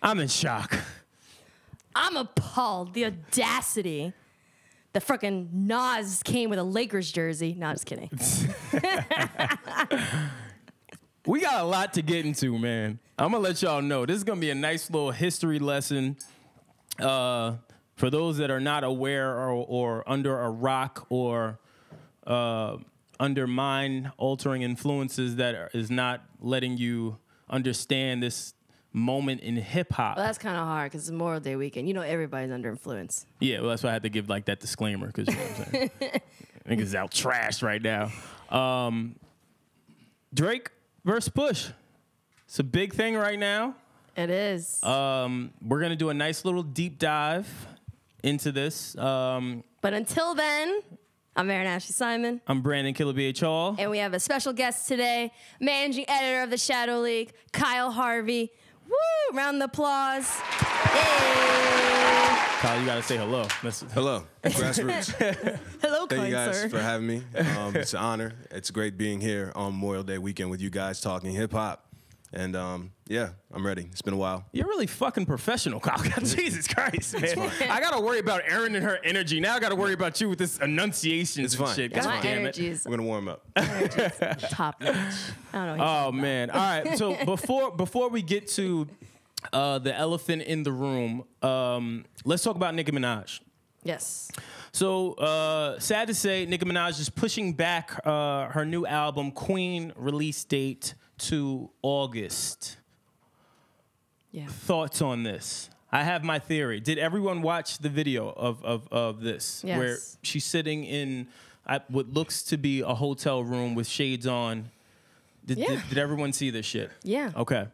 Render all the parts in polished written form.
I'm in shock. I'm appalled. The audacity. The frickin' Nas came with a Lakers jersey. No, just kidding. We got a lot to get into, man. I'm going to let y'all know. This is going to be a nice little history lesson. For those that are not aware or under a rock or under mind-altering influences that is not letting you understand this moment in hip-hop. Well, that's kind of hard because it's Memorial Day weekend. You know everybody's under influence. Yeah, well, that's why I had to give like that disclaimer because you know what I'm saying. Niggas out trashed right now. Drake versus Push. It's a big thing right now. It is. We're going to do a nice little deep dive into this. But until then, I'm Erin Ashley Simon. I'm Brandon Killabh Hall. And we have a special guest today, managing editor of the Shadow League, Kyle Harvey. Woo! Round the applause. Yay! Kyle, you got to say hello. Hello, Grassroots. Hello, Thank you guys sir. for having me. It's an honor. It's great being here on Memorial Day weekend with you guys talking hip-hop. And, yeah, I'm ready. It's been a while. You're really fucking professional, Kyle. Jesus Christ, man. I got to worry about Erin and her energy. Now I got to worry about you with this enunciation and shit. Yeah, God my damn it. energy's We're going to warm up. top notch. I don't know. Oh, man. All right. So before we get to the elephant in the room, let's talk about Nicki Minaj. Yes. So sad to say, Nicki Minaj is pushing back her new album, Queen, release date to August. Yeah. Thoughts on this? I have my theory. Did everyone watch the video of this? Yes. Where she's sitting in what looks to be a hotel room with shades on. Did everyone see this shit? Yeah. Okay.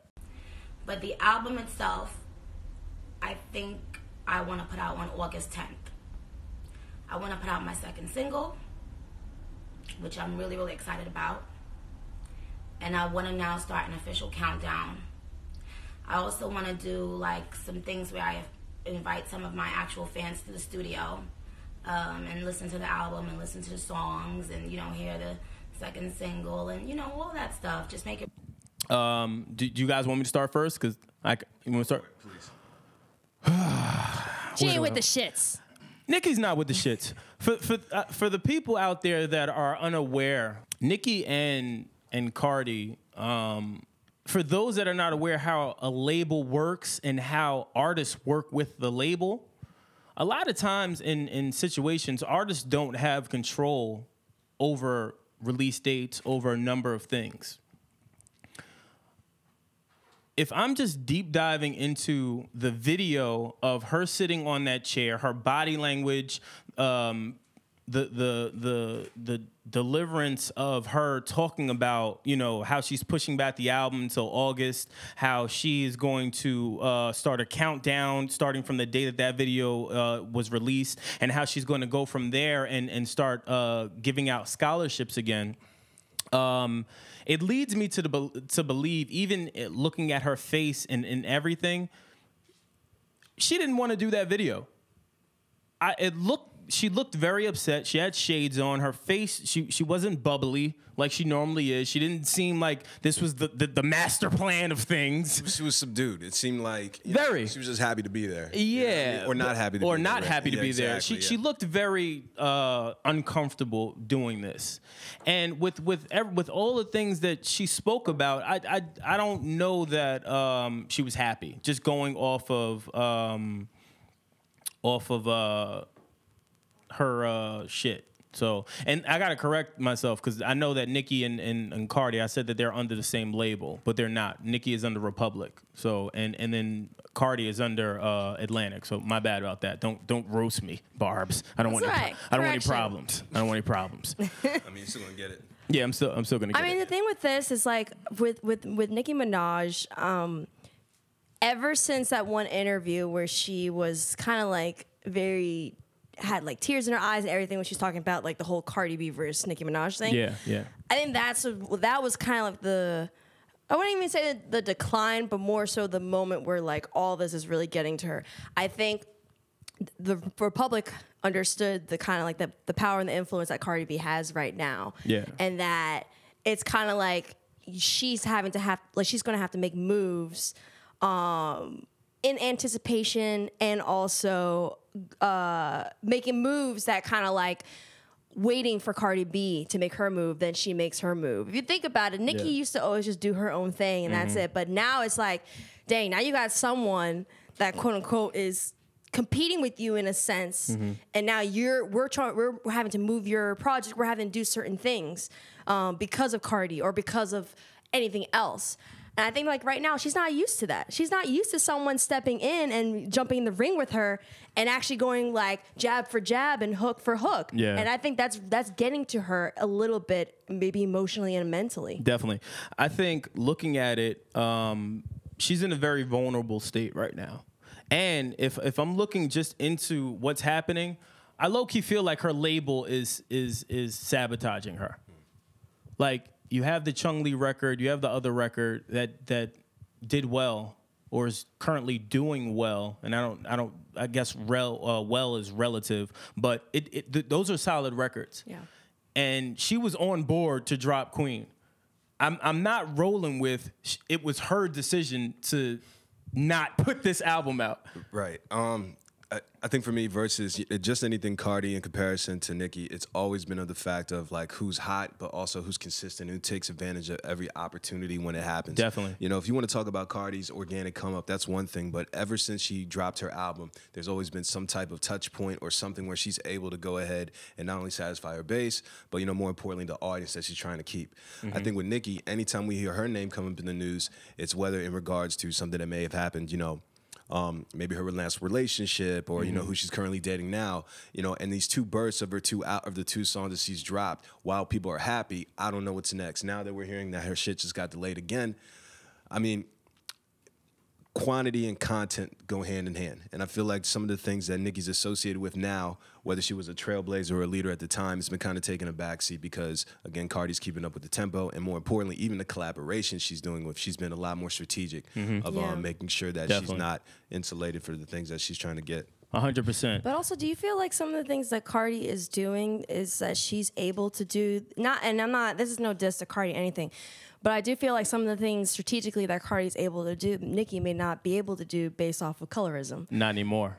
But the album itself, I think I want to put out on August 10th. I want to put out my second single, which I'm really, really excited about. And I want to now start an official countdown. I also want to do like some things where I invite some of my actual fans to the studio and listen to the album and listen to the songs and, you know, hear the second single and, you know, all that stuff. Just make it. Do you guys want me to start first? Because you want to start? Please. She ain't with the shits. Nicki's not with the shits. For the people out there that are unaware, Nicki and Cardi, for those that are not aware how a label works and how artists work with the label, a lot of times in situations, artists don't have control over release dates, over a number of things. If I'm just deep diving into the video of her sitting on that chair, her body language, the deliverance of her talking about, you know, how she's pushing back the album until August, how she is going to start a countdown starting from the day that video was released, and how she's going to go from there and start giving out scholarships again. It leads me to believe, even looking at her face and everything, she didn't want to do that video. She looked very upset. She had shades on. Her face, she wasn't bubbly like she normally is. She didn't seem like this was the master plan of things. She was subdued. It seemed like she was just happy to be there. Yeah. Or not happy to be there. Or not happy to be there. Exactly, She looked very uncomfortable doing this. And with all the things that she spoke about, I don't know that she was happy. Just going off of her shit. So, and I gotta correct myself because I know that Nicki and Cardi, I said that they're under the same label, but they're not. Nicki is under Republic, so and then Cardi is under Atlantic. So my bad about that. Don't roast me, Barbs. I don't want any problems. I don't want any problems. I mean, you're still gonna get it. Yeah, I'm still gonna get it. I mean, the thing with this is like with Nicki Minaj, ever since that one interview where she was kind of like had like tears in her eyes and everything when she's talking about like the whole Cardi B versus Nicki Minaj thing. Yeah. I think that was kind of like I wouldn't even say the decline, but more so the moment where like all this is really getting to her. I think the Republic understood the kind of like the power and the influence that Cardi B has right now. Yeah. And that it's kind of like she's going to have to make moves in in anticipation and also making moves that kind of like waiting for Cardi B to make her move, then she makes her move. If you think about it, Nicki used to always just do her own thing and that's it. But now it's like, dang, now you got someone that quote unquote is competing with you in a sense, and now we're having to move your project. We're having to do certain things because of Cardi or because of anything else. And I think like right now she's not used to that. She's not used to someone stepping in and jumping in the ring with her and actually going like jab for jab and hook for hook. Yeah. And I think that's getting to her a little bit, maybe emotionally and mentally. Definitely. I think looking at it, she's in a very vulnerable state right now. And if I'm looking just into what's happening, I low-key feel like her label is sabotaging her. Like, you have the Chung Lee record, you have the other record that did well or is currently doing well, and I guess well is relative, but those are solid records. Yeah. And she was on board to drop Queen. I'm not rolling with it was her decision to not put this album out. Right. I think for me, versus just anything Cardi in comparison to Nicki, it's always been of the fact of like who's hot, but also who's consistent, who takes advantage of every opportunity when it happens. Definitely. You know, if you want to talk about Cardi's organic come up, that's one thing. But ever since she dropped her album, there's always been some type of touch point or something where she's able to go ahead and not only satisfy her base, but, you know, more importantly, the audience that she's trying to keep. I think with Nicki, anytime we hear her name come up in the news, it's whether in regards to something that may have happened, you know, maybe her last relationship or, you know, who she's currently dating now, you know, and these two bursts of the two songs that she's dropped, while people are happy, I don't know what's next. Now that we're hearing that her shit just got delayed again, I mean, quantity and content go hand in hand. And I feel like some of the things that Nicki's associated with now, whether she was a trailblazer or a leader at the time, has been kind of taking a backseat because, again, Cardi's keeping up with the tempo. And more importantly, even the collaboration she's doing with, she's been a lot more strategic of making sure that she's not insulated for the things that she's trying to get. 100%. But also, do you feel like some of the things that Cardi is doing is that she's able to do, this is no diss to Cardi or anything, but I do feel like some of the things strategically that Cardi's able to do, Nicki may not be able to do based off of colorism. Not anymore.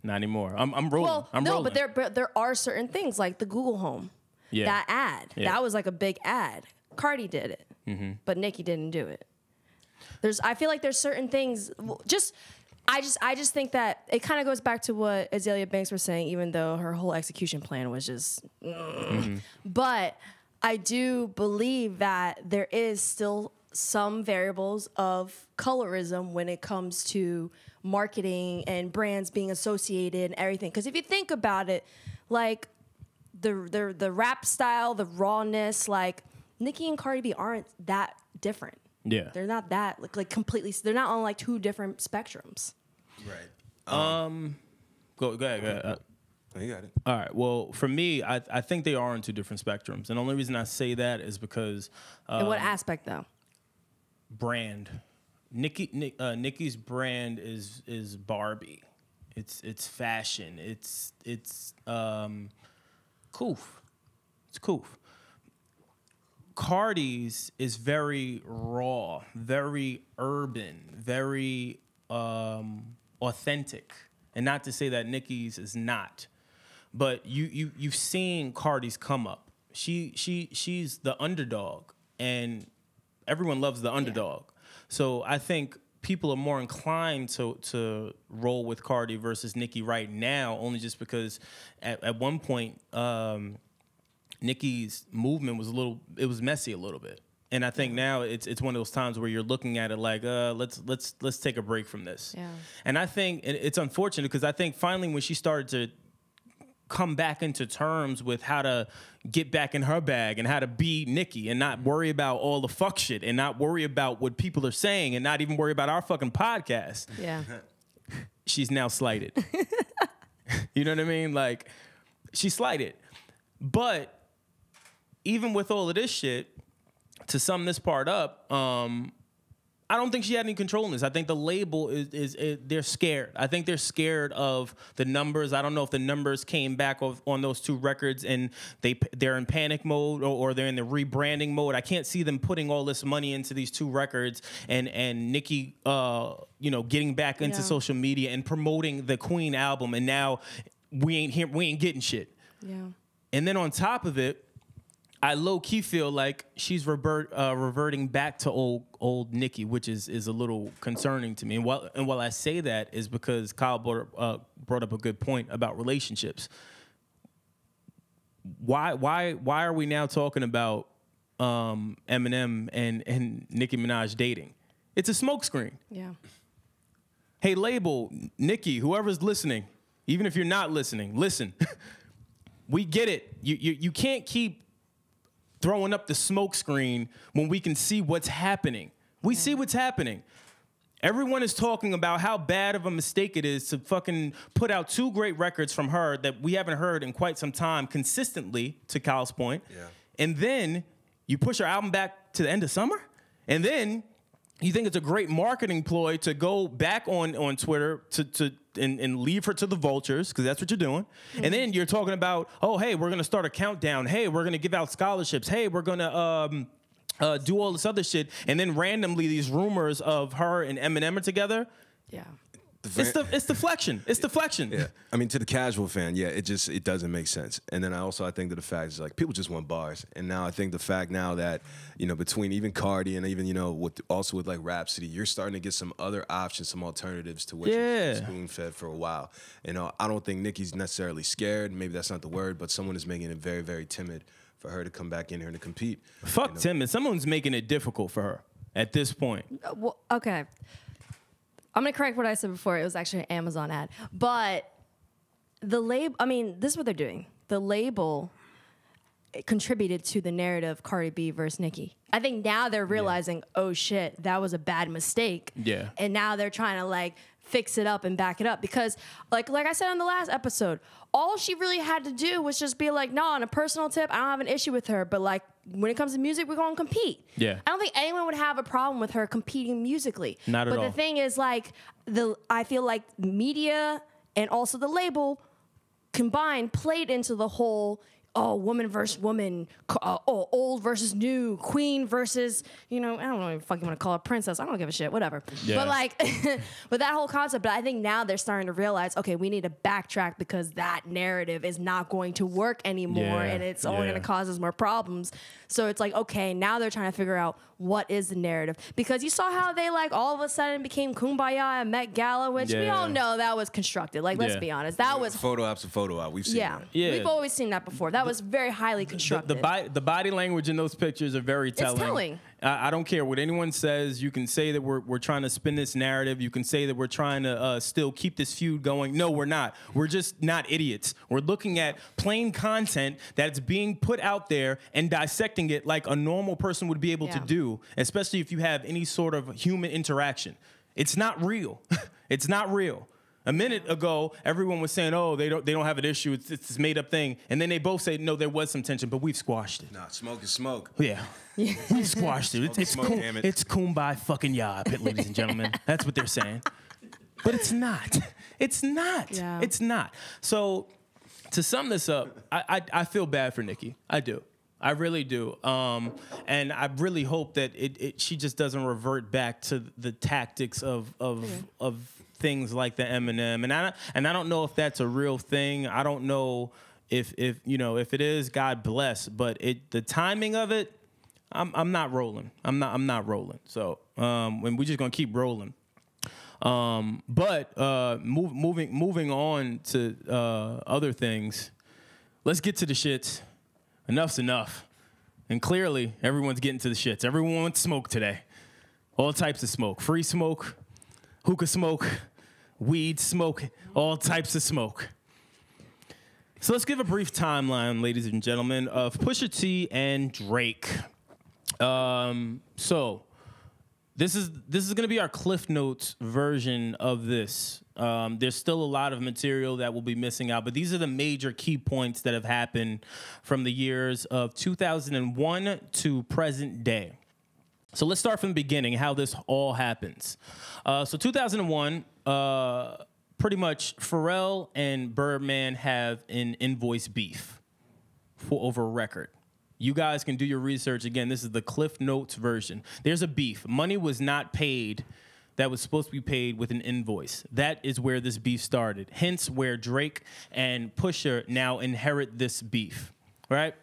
Not anymore. I'm rolling. Well, I'm rolling. but there are certain things like the Google Home. Yeah. That ad. Yeah. That was like a big ad. Cardi did it, but Nicki didn't do it. I feel like there's certain things. I just think that it kind of goes back to what Azealia Banks was saying, even though her whole execution plan was just. But I do believe that there is still some variables of colorism when it comes to marketing and brands being associated and everything. Because if you think about it, like the rap style, the rawness, like Nicki and Cardi B aren't that different. Yeah, they're not that like completely. They're not on like two different spectrums. Right. Go ahead. You got it. All right. Well, for me, I think they are on two different spectrums, and the only reason I say that is because In what aspect, though? Brand. Nicki's brand is Barbie. It's fashion. It's coof. It's coof. Cardi's is very raw, very urban, very authentic, and not to say that Nicki's is not. But you've seen Cardi's come up. She's the underdog, and everyone loves the underdog. So I think people are more inclined to roll with Cardi versus Nicki right now, only just because at one point Nicki's movement was messy a little bit. And I think now it's one of those times where you're looking at it like, let's take a break from this. Yeah. And I think it's unfortunate because I think finally when she started to come back into terms with how to get back in her bag and how to be Nicki and not worry about all the fuck shit and not worry about what people are saying and not even worry about our fucking podcast. Yeah. She's now slighted. You know what I mean? Like, she's slighted. But even with all of this shit, to sum this part up, I don't think she had any control in this. I think the label is they're scared. I think they're scared of the numbers. I don't know if the numbers came back on those 2 records and they're in panic mode or they're in the rebranding mode. I can't see them putting all this money into these 2 records and Nicki, getting back into social media and promoting the Queen album, and now we ain't getting shit. Yeah. And then on top of it, I low-key feel like she's reverting back to old Nicki, which is a little concerning to me. And while I say that is because Kyle brought up a good point about relationships. Why are we now talking about Eminem and Nicki Minaj dating? It's a smokescreen. Yeah. Hey, label, Nicki, whoever's listening, even if you're not listening, listen. We get it. You can't keep throwing up the smoke screen when we can see what's happening. We see what's happening. Everyone is talking about how bad of a mistake it is to fucking put out 2 great records from her that we haven't heard in quite some time consistently, to Kyle's point. Yeah. And then you push her album back to the end of summer? And then you think it's a great marketing ploy to go back on Twitter and leave her to the vultures, because that's what you're doing. Mm-hmm. And then you're talking about, oh, hey, we're going to start a countdown. Hey, we're going to give out scholarships. Hey, we're going to do all this other shit. And then randomly these rumors of her and Eminem are together. Yeah. It's deflection. It's deflection. Yeah. I mean, to the casual fan, yeah, it doesn't make sense. And then I think that the fact is like people just want bars. And now I think the fact now that, between even Cardi and even, with like Rhapsody, you're starting to get some other options, some alternatives to what you've spoon-fed for a while. I don't think Nicki's necessarily scared. Maybe that's not the word, but someone is making it very, very timid for her to come back in here and to compete. Fuck timid. Someone's making it difficult for her at this point. Well, okay. I'm going to correct what I said before. It was actually an Amazon ad. But the label, this is what they're doing. The label contributed to the narrative Cardi B versus Nicki. I think now they're realizing, oh shit, that was a bad mistake. Yeah. And now they're trying to fix it up and back it up. Because like I said on the last episode, all she really had to do was just be like, no, on a personal tip, I don't have an issue with her. But when it comes to music, we're going to compete. Yeah. I don't think anyone would have a problem with her competing musically. Not at all. But the thing is, I feel like media and also the label combined played into the whole, woman versus woman, old versus new, queen versus, I don't know if you fucking want to call her princess. I don't give a shit, whatever. Yeah. But with that whole concept, but I think now they're starting to realize, okay, we need to backtrack because that narrative is not going to work anymore and it's only going to cause us more problems. So it's okay, now they're trying to figure out what is the narrative. Because you saw how they all of a sudden became Kumbaya and Met Gala, which we all know that was constructed. Let's be honest. That was photo op's a photo op. We've seen that. Yeah. We've always seen that before. That was very highly constructed. The body language in those pictures are very telling. It's telling. I don't care what anyone says. You can say that we're trying to spin this narrative. You can say that we're trying to still keep this feud going. No, we're not. We're just not idiots. We're looking at plain content that's being put out there and dissecting it like a normal person would be able to do, especially if you have any sort of human interaction. It's not real. It's not real. A minute ago, everyone was saying, "Oh, they don't have an issue. It's this made up thing," and then they both say, "No, there was some tension, but we've squashed it." Nah, smoke is smoke. Yeah, we've squashed it. It's cool. It's kumbaya fucking ya, ladies and gentlemen. That's what they're saying, but it's not. It's not. Yeah. It's not. So, to sum this up, I feel bad for Nicki. I do. I really do. And I really hope that she just doesn't revert back to the tactics of things like the Eminem, and I don't know if that's a real thing. I don't know if it is, God bless. But the timing of it, I'm not rolling. I'm not rolling. So and we're just gonna keep rolling. But moving on to other things. Let's get to the shits. Enough's enough. And clearly, everyone's getting to the shits. Everyone wants smoke today. All types of smoke. Free smoke, hookah smoke, weed smoke, all types of smoke. So let's give a brief timeline, ladies and gentlemen, of Pusha T and Drake. So this is going to be our Cliff Notes version of this. There's still a lot of material that will be missing out, but these are the major key points that have happened from the years of 2001 to present day. So let's start from the beginning, how this all happens. So 2001, pretty much Pharrell and Birdman have an invoice beef over a record. You guys can do your research. Again, this is the Cliff Notes version. There's a beef. Money was not paid that was supposed to be paid with an invoice. That is where this beef started. Hence where Drake and Pusha now inherit this beef, right?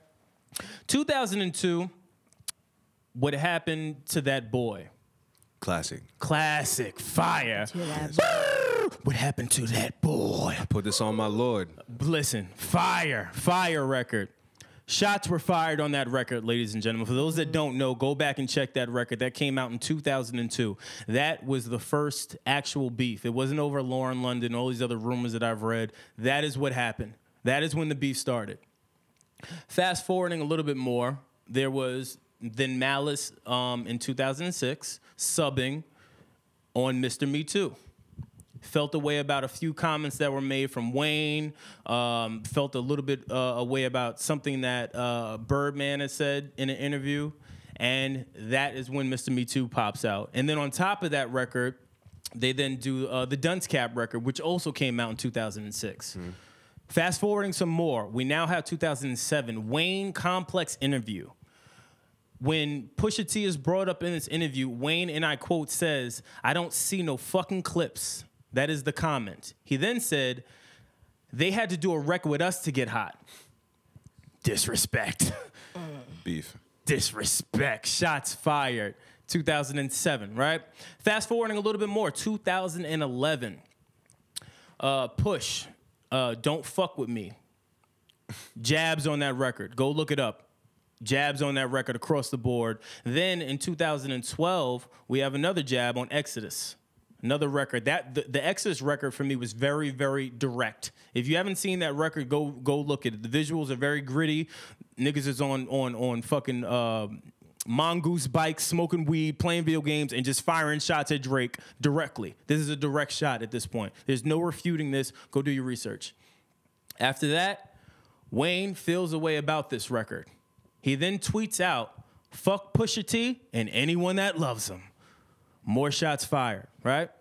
2002, what happened to that boy? Classic. Fire. What happened to that boy? I put this on my Lord. Listen, fire record. Shots were fired on that record, ladies and gentlemen. For those that don't know, go back and check that record. That came out in 2002. That was the first actual beef. It wasn't over Lauren London, all these other rumors that I've read. That is what happened. That is when the beef started. Fast forwarding a little bit more, there was then Malice in 2006 subbing on Mr. Me Too. Felt a way about a few comments that were made from Wayne. Felt a little bit a way about something that Birdman had said in an interview. And that is when Mr. Me Too pops out. And then on top of that record, they then do the Dunce Cap record, which also came out in 2006. Fast forwarding some more, we now have 2007, Wayne Complex interview. When Pusha T is brought up in this interview, Wayne, and I quote, says, "I don't see no fucking clips." That is the comment. He then said, "They had to do a record with us to get hot." Disrespect. Beef. Disrespect. Shots fired. 2007, right? Fast forwarding a little bit more, 2011. Push, Don't Fuck With Me. Jabs on that record. Go look it up. Jabs on that record across the board. Then in 2012, we have another jab on Exodus. Another record. That the Exodus record for me was very, very direct. If you haven't seen that record, go look at it. The visuals are very gritty. Niggas is on fucking mongoose bikes, smoking weed, playing video games, and just firing shots at Drake directly. This is a direct shot at this point. There's no refuting this. Go do your research. After that, Wayne feels a way about this record. He then tweets out, "Fuck Pusha T and anyone that loves him." More shots fired, right?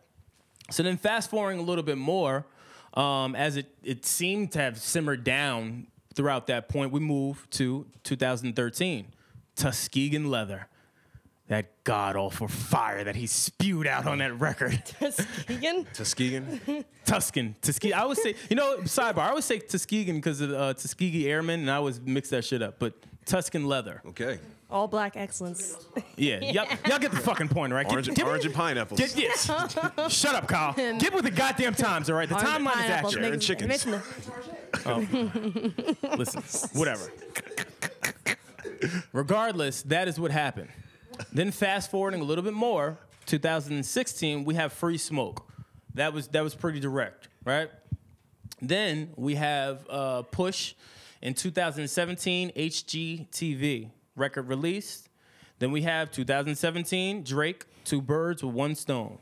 So then fast forwarding a little bit more, as it seemed to have simmered down throughout that point, we move to 2013. Tuskegee Leather. That god-awful fire that he spewed out on that record. Tuskegee? Tuskegee. I always say, sidebar, I always say Tuskegee because of Tuskegee Airmen, and I always mix that shit up. But Tuscan Leather. Okay. All black excellence. Yeah, y'all get the fucking point, right? Orange and pineapples. Yes. Shut up, Kyle. Get with the goddamn times, all right? The timeline is accurate. And chickens. Listen, whatever. Regardless, that is what happened. Then fast forwarding a little bit more, 2016, we have Free Smoke. That was pretty direct, right? Then we have Push in 2017, HGTV record released. Then we have 2017, Drake, Two Birds with One Stone.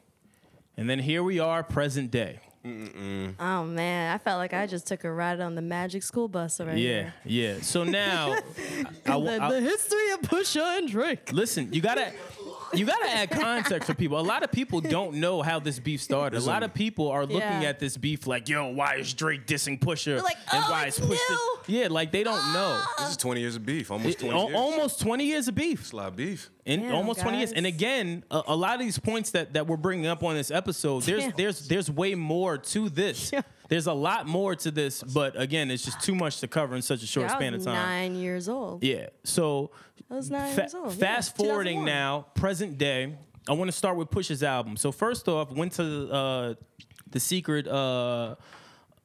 And then here we are, present day. Oh, man. I felt like I just took a ride on the Magic School Bus over here. Yeah. So now... the history of Pusha and Drake. Listen, you gotta add context for people. A lot of people don't know how this beef started. A lot of people are looking at this beef like, yo, why is Drake dissing Pusha? They're like, and why is Pusha this? Yeah, like they don't know. This is 20 years of beef. Almost 20 years. Almost 20 years of beef. It's a lot of beef. In almost 20 years. And again, a lot of these points that we're bringing up on this episode, there's way more to this. Yeah. There's a lot more to this, but again, it's just too much to cover in such a short span of time. 9 years old. Yeah. So I was 9 years old. Fast forwarding now, present day, I want to start with Push's album. So first off, went to the secret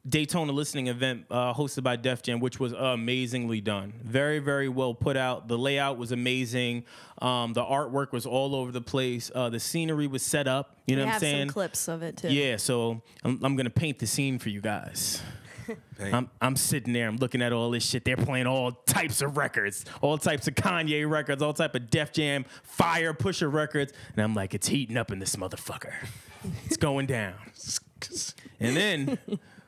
Daytona listening event hosted by Def Jam, which was amazingly done. Very, very well put out. The layout was amazing. The artwork was all over the place. The scenery was set up. You know what I'm saying? We have some clips of it, too. Yeah, so I'm going to paint the scene for you guys. I'm sitting there. I'm looking at all this shit. They're playing all types of records, all types of Kanye records, all type of Def Jam, Fire, Pusha records. And I'm like, it's heating up in this motherfucker. It's going down. And then...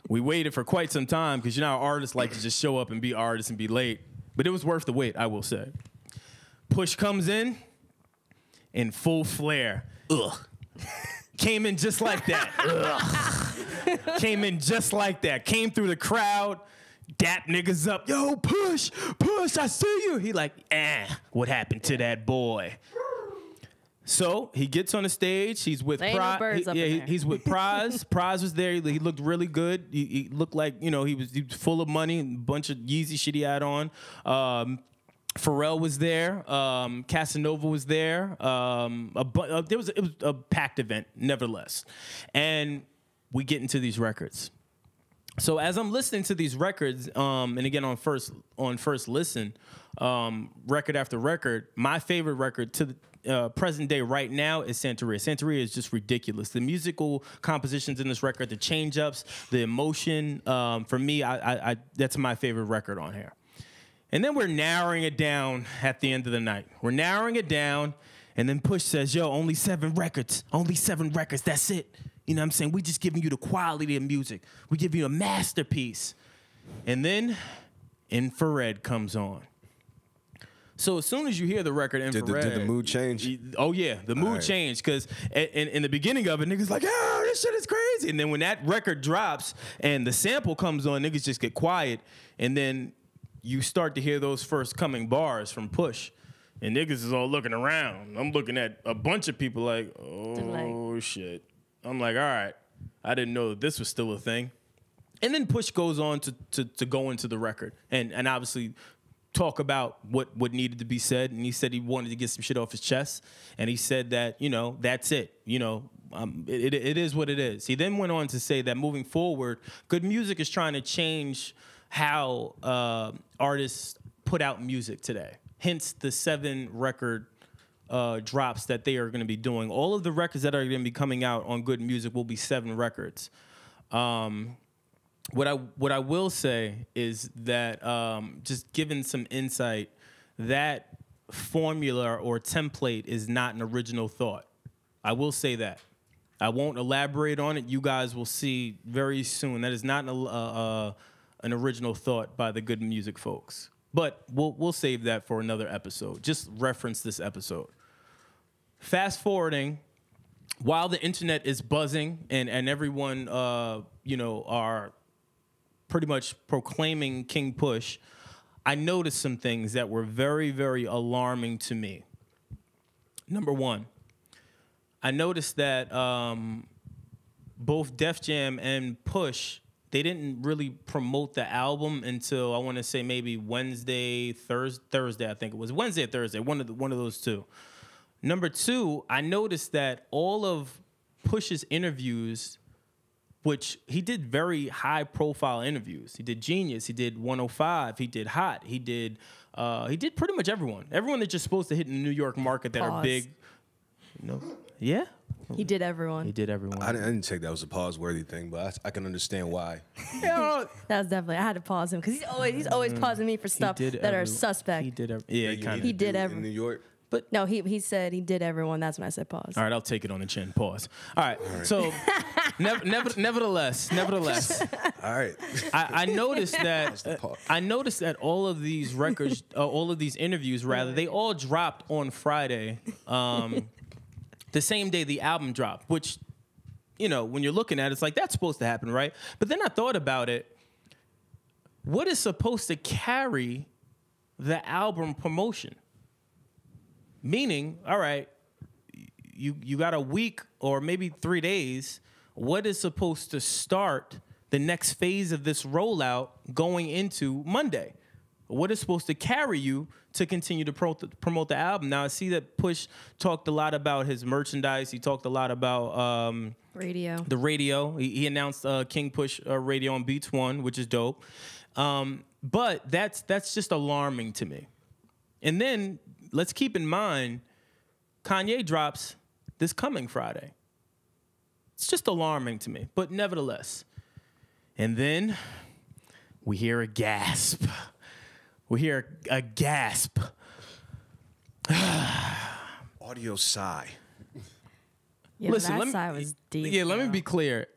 we waited for quite some time because, how artists like to just show up and be artists and be late. But it was worth the wait, I will say. Push comes in, in full flare. Ugh. Came in just like that. Ugh. Came in just like that. Came through the crowd. Dap niggas up. Yo, push, I see you. He like, what happened to that boy? So he gets on the stage. He's with he's with Praz. Praz was there. He looked really good. He looked like, he was full of money and a bunch of Yeezy shit he had on. PHARRELL was there. Casanova was there. It was a packed event, nevertheless. And we get into these records. So as I'm listening to these records, and again on first listen, record after record, my favorite record to the present day right now is Santeria. Santeria is just ridiculous. The musical compositions in this record, the change ups, the emotion. For me, I that's my favorite record on here. And then we're narrowing it down at the end of the night. We're narrowing it down, and then Push says, "Yo, only 7 records. Only 7 records. That's it. You know what I'm saying? We just giving you the quality of music. We give you a masterpiece." And then Infrared comes on. So as soon as you hear the record Infrared... Did the mood change? Oh, yeah. The mood changed because in the beginning of it, niggas like, oh, this shit is crazy. And then when that record drops and the sample comes on, niggas just get quiet. And then you start to hear those first coming bars from Push. And niggas is all looking around. I'm looking at a bunch of people like, oh, shit. I'm like, all right. I didn't know that this was still a thing. And then Push goes on to go into the record. And obviously... talk about what needed to be said, and he said he wanted to get some shit off his chest, and he said that, that's it. It is what it is. He then went on to say that moving forward, good music is trying to change how artists put out music today. Hence the 7 record drops that they are going to be doing. All of the records that are going to be coming out on Good Music will be 7 records. What I will say is that just given some insight, that formula or template is not an original thought. I will say that. I won't elaborate on it. You guys will see very soon. That is not an original thought by the Good Music folks. But we'll save that for another episode. Just reference this episode. Fast forwarding, while the internet is buzzing and everyone are pretty much proclaiming King Push, I noticed some things that were very, very alarming to me. Number one, I noticed that both Def Jam and Push, they didn't really promote the album until I want to say maybe Thursday, I think it was Wednesday or Thursday, one of those two. Number two, I noticed that all of Push's interviews, which he did very high-profile interviews. He did Genius. He did 105. He did Hot. He did pretty much everyone. Everyone that's just supposed to hit in the New York market that are big. Yeah. He did everyone. He did everyone. I didn't take that was a pause-worthy thing, but I can understand why. That was definitely. I had to pause him because he's always pausing me for stuff that are suspect. He did He did everyone in New York. But no, he said he did everyone. That's when I said pause. All right, I'll take it on the chin. Pause. All right. So, nevertheless. All right. I noticed that all of these records, all of these interviews, rather, they all dropped on Friday, the same day the album dropped. Which, when you're looking at it, it's like that's supposed to happen, right? But then I thought about it. What is supposed to carry the album promotion? Meaning, all right, you got a week or maybe 3 days. What is supposed to start the next phase of this rollout going into Monday? What is supposed to carry you to continue to promote the album? Now, I see that Push talked a lot about his merchandise. He talked a lot about radio. The radio. He announced King Push radio on Beats One, which is dope. But that's just alarming to me. And then let's keep in mind, Kanye drops this coming Friday. It's just alarming to me, but nevertheless. And then we hear a gasp. We hear a gasp. Audio sigh. Yeah, listen, that sigh was deep. Yeah, let me be clear.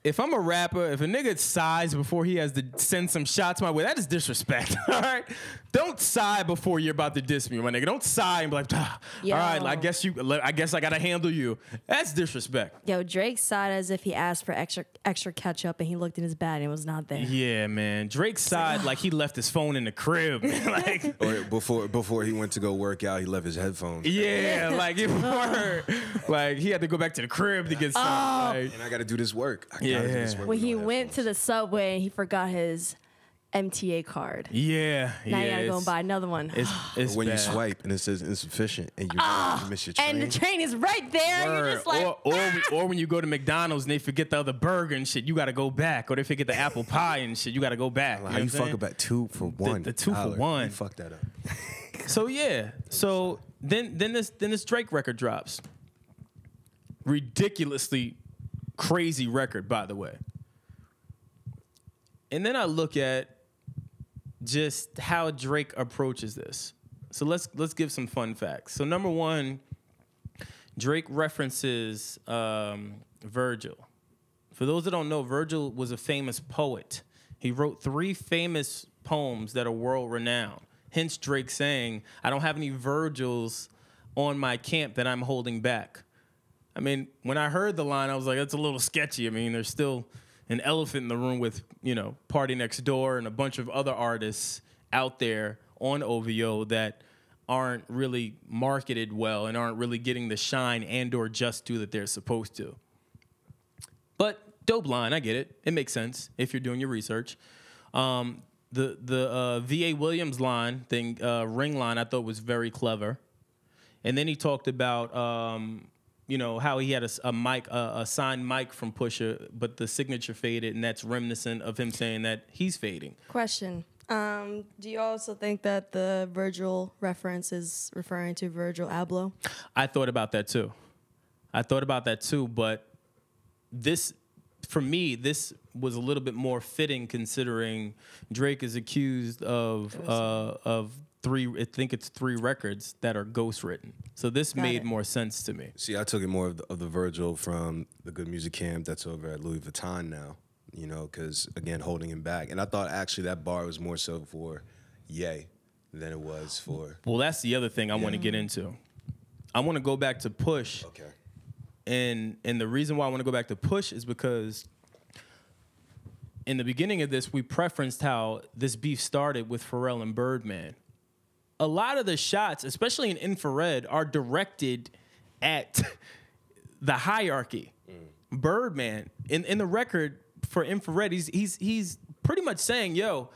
if I'm a rapper, if a nigga sighs before he has to send some shots my way, that is disrespect. All right, don't sigh before you're about to diss me, my nigga. Don't sigh and be like, all right, I guess I gotta handle you. That's disrespect. Yo, Drake sighed as if he asked for extra ketchup and he looked in his bag and it was not there. Yeah, man. Drake sighed like he left his phone in the crib. Like, or before he went to go work out, he left his headphones. Yeah, like like he had to go back to the crib to get some. Like, and I got to do this work. When he went to the subway and he forgot his MTA card. Yeah. Now you gotta go and buy another one. It's when bad. you swipe and it says insufficient and you miss your train. And the train is right there. Word. You're just like, or when you go to McDonald's and they forget the other burger and shit, you gotta go back. Or they forget the apple pie and shit, you gotta go back. How you fuck about 2 for 1? The 2 for 1. You fuck that up. So yeah. So then this Drake record drops. Ridiculously crazy record, by the way. And then I look at just how Drake approaches this. So let's give some fun facts. So number one, Drake references Virgil. For those that don't know, Virgil was a famous poet. He wrote 3 famous poems that are world renowned. Hence Drake saying, I don't have any Virgils on my camp that I'm holding back. I mean, when I heard the line, I was like, that's a little sketchy. I mean, there's still an elephant in the room with, Party Next Door and a bunch of other artists out there on OVO that aren't really marketed well and aren't really getting the shine and or just due that they're supposed to. But dope line, I get it. It makes sense if you're doing your research. The V.A. Williams line thing, ring line, I thought was very clever. And then he talked about, how he had a signed mic from Pusha, but the signature faded, and that's reminiscent of him saying that he's fading. Question. Do you also think that the Virgil reference is referring to Virgil Abloh? I thought about that too. But this, for me, this was a little bit more fitting considering Drake is accused of 3, I think it's 3 records that are ghost written. So this made more sense to me. See, I took it more of the Virgil from the Good Music Camp that's over at Louis Vuitton now, because, again, holding him back. And I thought actually that bar was more so for Ye than it was for... Well, that's the other thing I want to get into. I want to go back to Push. Okay. And the reason why I want to go back to Push is because in the beginning of this, we preferenced how this beef started with PHARRELL and BIRDMAN. A lot of the shots, especially in Infrared, are directed at the hierarchy. BIRDMAN, in the record for Infrared, he's pretty much saying, yo,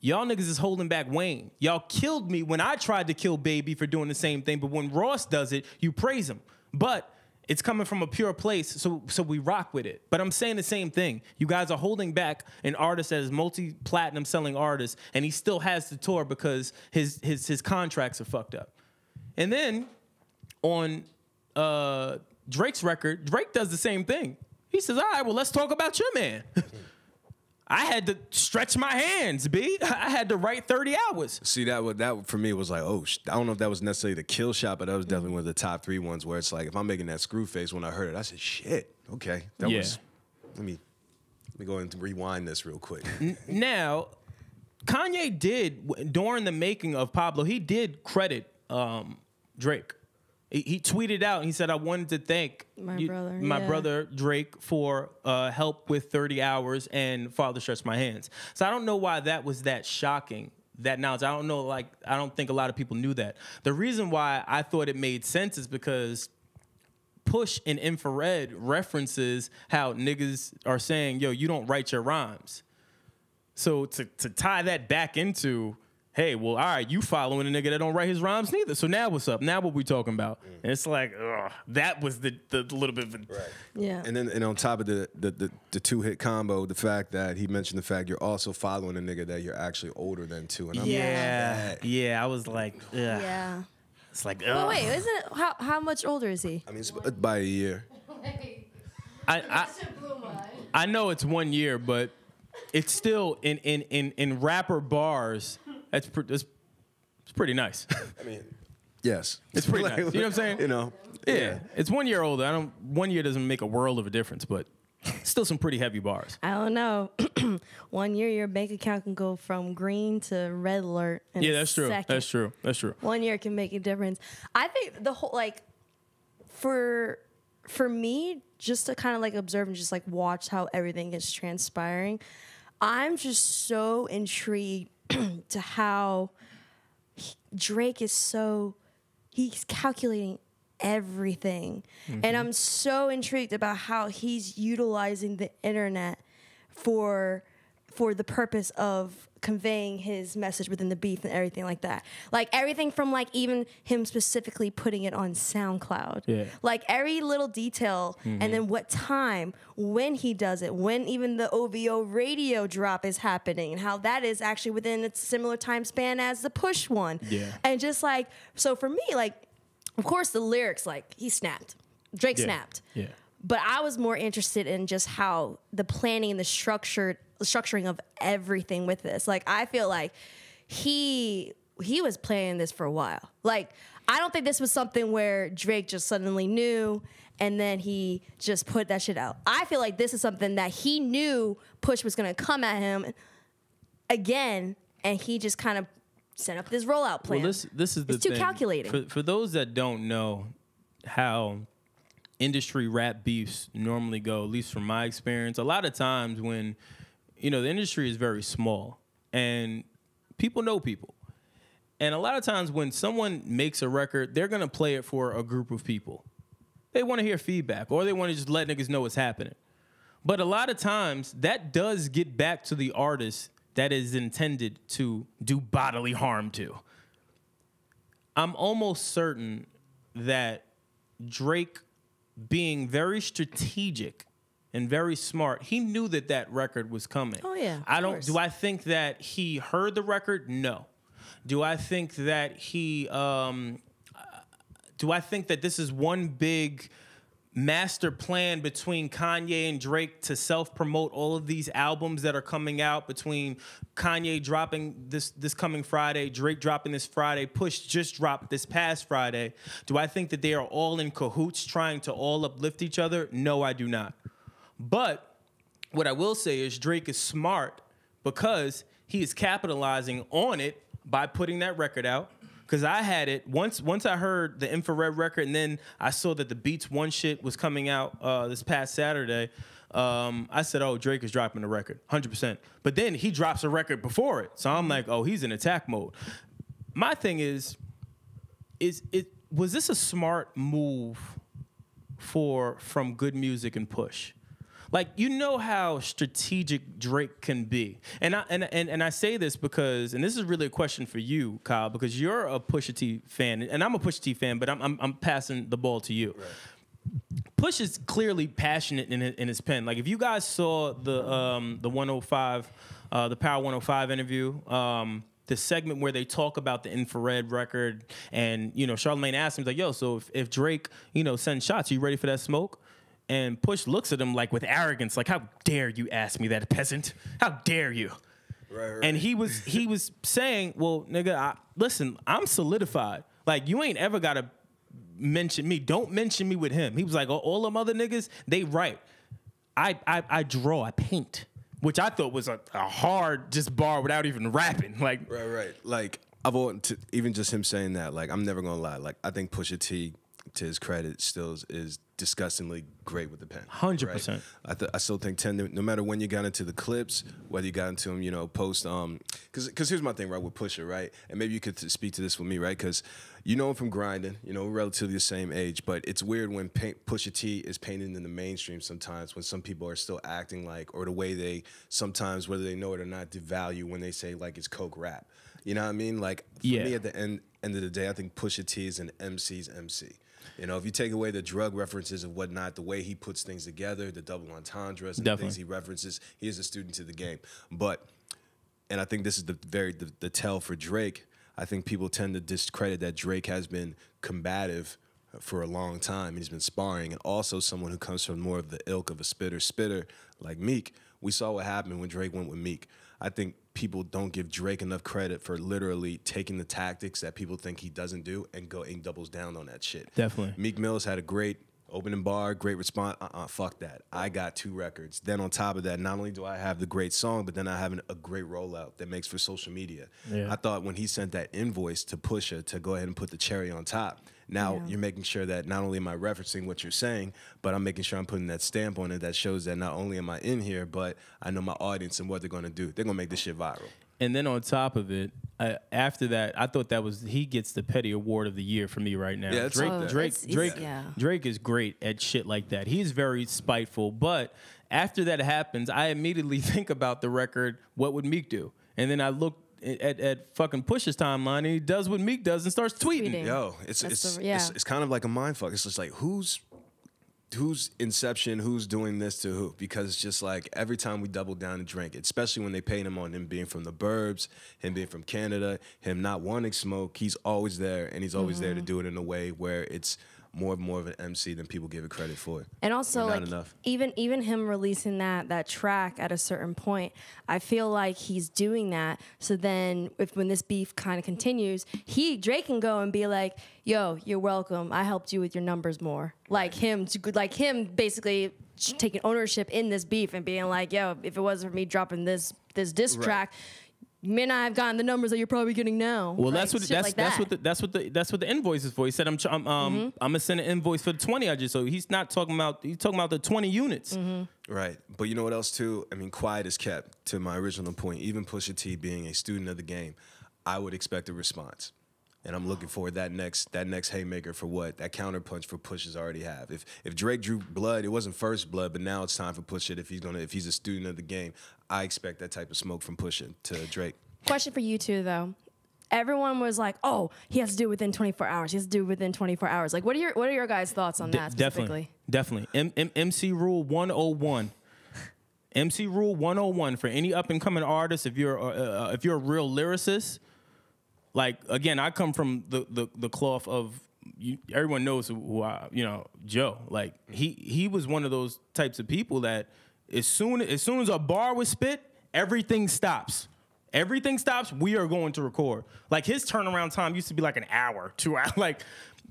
y'all niggas is holding back Wayne. Y'all killed me when I tried to kill Baby for doing the same thing, but when Ross does it, you praise him. But it's coming from a pure place, so we rock with it. But I'm saying the same thing. You guys are holding back an artist that is multi-platinum selling artist, and he still has to tour because his contracts are fucked up. And then on Drake's record, Drake does the same thing. He says, all right, well, let's talk about your man. I had to stretch my hands, B. I had to write 30 hours. See, that for me was like, I don't know if that was necessarily the kill shot, but that was definitely one of the top 3 ones where it's like, if I'm making that screw face when I heard it, I said, shit, okay. That was, let me go and rewind this real quick. Now, Kanye did, during the making of Pablo, he did credit Drake. He tweeted out and he said, I wanted to thank my brother Drake for help with 30 hours and Father Stretched My Hands. So I don't know why that was that shocking, that knowledge. I don't think a lot of people knew that. The reason why I thought it made sense is because Push in Infrared references how niggas are saying, yo, you don't write your rhymes. So to tie that back into, hey, well, all right, you following a nigga that don't write his rhymes neither. So now what's up? Now what we talking about? And it's like, that was the little bit of right. Yeah. And on top of the 2-hit combo, the fact that he mentioned the fact you're also following a nigga that you're actually older than too. And I'm I was like, ugh. Yeah. It's like, ugh. But wait, isn't it, how much older is he? I mean, it's by a year. I know it's 1 year, but it's still in rapper bars. It's pretty nice. I mean, yes, it's pretty nice. You know what I'm saying? You know, yeah. It's 1 year older. 1 year doesn't make a world of a difference, but Still some pretty heavy bars. I don't know. 1 year, your bank account can go from green to red alert. In Yeah, a that's true. second. That's true. That's true. 1 year can make a difference. I think the whole like for me, just to kind of like observe and just like watch how everything is transpiring, I'm just so intrigued to how Drake is he's calculating everything. And I'm so intrigued about how he's utilizing the internet for the purpose of conveying his message within the beef and everything like that. Like everything from like even him specifically putting it on SoundCloud. Yeah. Like every little detail and then what time, when he does it, when even the OVO radio drop is happening and how that is actually within a similar time span as the Push one. Yeah. And just like, so for me, like, of course the lyrics, like he snapped. Drake snapped. Yeah. But I was more interested in just how the planning and the structuring of everything with this. Like I feel like he was planning this for a while. Like I don't think this was something where Drake just suddenly knew and then he just put that shit out. I feel like this is something that he knew Push was gonna come at him again, and he just kind of set up this rollout plan. Well, this is the it's too thing. calculating. For those that don't know how industry rap beefs normally go, at least from my experience, a lot of times when, you know, the industry is very small and people know people. And a lot of times when someone makes a record, they're going to play it for a group of people. They want to hear feedback or they want to just let niggas know what's happening. But a lot of times that does get back to the artist that is intended to do bodily harm to. I'm almost certain that Drake, being very strategic and very smart, he knew that that record was coming. Oh yeah, Do I think that he heard the record? No. Do I think that this is one big master plan between Kanye and Drake to self-promote all of these albums that are coming out, between Kanye dropping this coming Friday, Drake dropping this Friday, Push just dropped this past Friday? Do I think that they are all in cahoots trying to all uplift each other? No, I do not. But what I will say is Drake is smart because he is capitalizing on it by putting that record out. Because I had it, once I heard the Infrared record and then I saw that the Beats One shit was coming out this past Saturday, I said, oh, Drake is dropping the record, 100%. But then he drops a record before it. So I'm like, oh, he's in attack mode. My thing was this a smart move from Good Music and Push? Like, you know how strategic Drake can be. And I say this because, and this is really a question for you, Kyle, because you're a Pusha T fan, and I'm a Pusha T fan, but I'm passing the ball to you. Right. Push is clearly passionate in his pen. Like, if you guys saw the 105, the Power 105 interview, the segment where they talk about the Infrared record, and, you know, Charlamagne asked him, like, yo, so if Drake, you know, sends shots, are you ready for that smoke? And Push looks at him like with arrogance, like, how dare you ask me that, peasant? How dare you? Right. And he was saying, well, nigga, listen, I'm solidified. Like, you ain't ever got to mention me. Don't mention me with him. He was like, all them other niggas, they right. I draw, I paint, which I thought was a hard just bar without even rapping. Like, right. Like, even just him saying that, like, I'm never going to lie. Like, I think Pusha T, to his credit, still is disgustingly great with the pen. 100%. Right? I still think no matter when you got into the clips, whether you got into them, you know, post, because here's my thing, right, with Pusha, right? And maybe you could speak to this with me, right? Because you know him from grinding, you know, we're relatively the same age, but it's weird when Pusha T is painted in the mainstream sometimes, when some people are still acting like, or the way they sometimes, whether they know it or not, devalue when they say, like, it's coke rap. You know what I mean? Like, for me, at the end of the day, I think Pusha T is an MC's MC. You know, if you take away the drug references and whatnot, the way he puts things together, the double entendres and the things he references, he is a student to the game. And I think this is the tell for Drake. I think people tend to discredit that Drake has been combative for a long time. He's been sparring, and also someone who comes from more of the ilk of a spitter like Meek. We saw what happened when Drake went with Meek. I think people don't give Drake enough credit for literally taking the tactics that people think he doesn't do and doubles down on that shit. Definitely. Meek Mill's had a great Opening bar, great response. Fuck that. I got 2 records. Then on top of that, not only do I have the great song, but then I have a great rollout that makes for social media. Yeah. I thought when he sent that invoice to Pusha to go ahead and put the cherry on top, now you're making sure that not only am I referencing what you're saying, but I'm making sure I'm putting that stamp on it that shows that not only am I in here, but I know my audience and what they're going to do. They're going to make this shit viral. And then on top of it, after that, I thought he gets the petty award of the year for me right now. Yeah, Drake is great at shit like that. He's very spiteful. But after that happens, I immediately think about the record, What Would Meek Do? And then I look at fucking Pusha's timeline, and he does what Meek does and starts tweeting. Yo, it's kind of like a mind fuck. It's just like, who's Inception, who's doing this to who? Because it's just like every time we double down and drink, especially when they paint him on him being from the burbs, him being from Canada, him not wanting smoke, he's always there, and he's always there to do it in a way where it's more of an MC than people give it credit for. And also, like, enough. even him releasing that track at a certain point, I feel like he's doing that. So then, when this beef kind of continues, Drake can go and be like, "Yo, you're welcome. I helped you with your numbers more." Like him basically taking ownership in this beef and being like, "Yo, if it wasn't for me dropping this diss track, you may not have gotten the numbers that you're probably getting now." Well, like, that's what the invoice is for. He said, "I'm gonna send an invoice for the 20 I just." So he's not talking about the 20 units. Right, but you know what else too? I mean, quiet is kept. To my original point, even Pusha T being a student of the game, I would expect a response, and I'm looking for that next haymaker for what that counterpunch for Pusha's already have. If Drake drew blood, it wasn't first blood, but now it's time for Pusha. If he's a student of the game, I expect that type of smoke from Pusha to Drake. Question for you two though. Everyone was like, "Oh, he has to do it within 24 hours. He has to do it within 24 hours." Like, what are your guys' thoughts on that specifically? Definitely. MC Rule 101. MC Rule 101 for any up and coming artist. If you're a real lyricist, like, again, I come from the cloth of everyone knows who Joe. Like, he was one of those types of people that as soon as a bar was spit, everything stops. Everything stops. We are going to record. Like, his turnaround time used to be like an hour, 2 hours. Like,